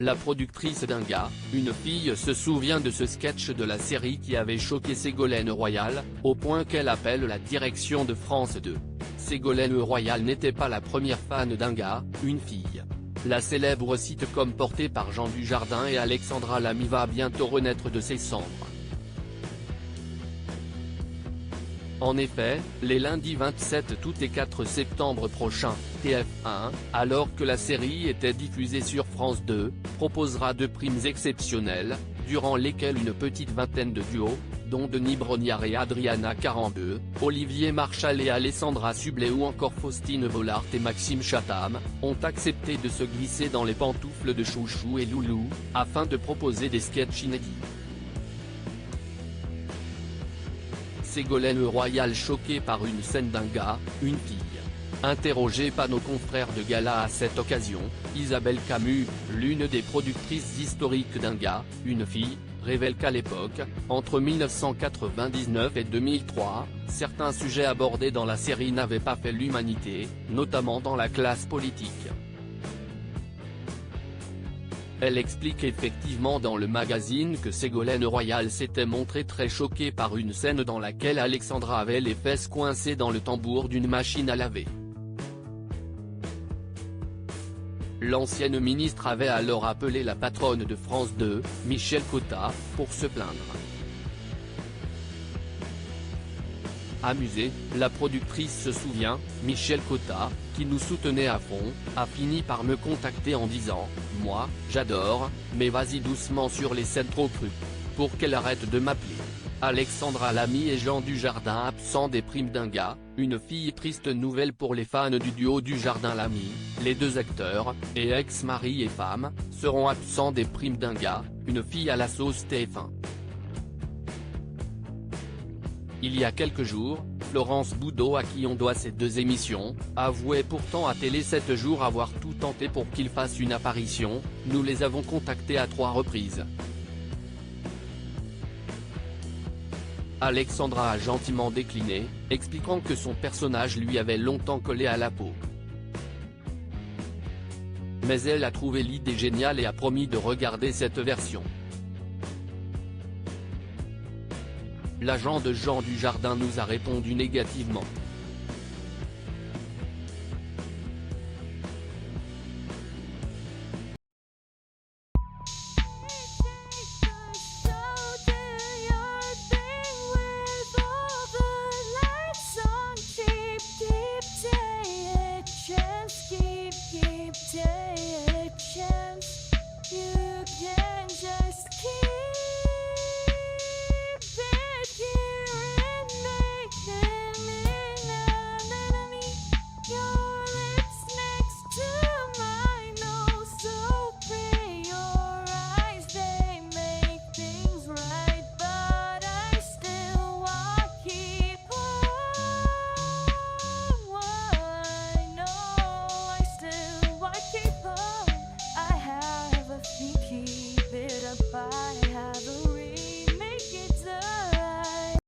La productrice d'un gars, une fille se souvient de ce sketch de la série qui avait choqué Ségolène Royal, au point qu'elle appelle la direction de France 2. Ségolène Royal n'était pas la première fan d'un gars, une fille. La célèbre sitcom portée par Jean Dujardin et Alexandra Lamy va bientôt renaître de ses cendres. En effet, les lundis 27 août et 4 septembre prochains, TF1, alors que la série était diffusée sur France 2, proposera 2 primes exceptionnelles, durant lesquelles une petite vingtaine de duos, dont Denis Brognard et Adriana Carambeu, Olivier Marchal et Alessandra Sublet ou encore Faustine Bollard et Maxime Chatham, ont accepté de se glisser dans les pantoufles de Chouchou et Loulou, afin de proposer des sketchs inédits. Ségolène Royal choquée par une scène d'un gars, une fille. Interrogée par nos confrères de Gala à cette occasion, Isabelle Camus, l'une des productrices historiques d'un gars, une fille, révèle qu'à l'époque, entre 1999 et 2003, certains sujets abordés dans la série n'avaient pas fait l'unanimité, notamment dans la classe politique. Elle explique effectivement dans le magazine que Ségolène Royal s'était montrée très choquée par une scène dans laquelle Alexandra avait les fesses coincées dans le tambour d'une machine à laver. L'ancienne ministre avait alors appelé la patronne de France 2, Michel Cotta, pour se plaindre. Amusée, la productrice se souvient, Michel Cotta, qui nous soutenait à fond, a fini par me contacter en disant « Moi, j'adore, mais vas-y doucement sur les scènes trop crues. Pour qu'elle arrête de m'appeler. » Alexandra Lamy et Jean Dujardin absents des primes d'un gars, une fille. Triste nouvelle pour les fans du duo Dujardin-Lamy, les 2 acteurs, et ex-mari et femme, seront absents des primes d'un gars, une fille à la sauce TF1. Il y a quelques jours, Florence Boudot, à qui on doit ces 2 émissions, avouait pourtant à Télé 7 jours avoir tout tenté pour qu'il fasse une apparition. Nous les avons contactés à 3 reprises. Alexandra a gentiment décliné, expliquant que son personnage lui avait longtemps collé à la peau. Mais elle a trouvé l'idée géniale et a promis de regarder cette version. L'agent de Jean Dujardin nous a répondu négativement.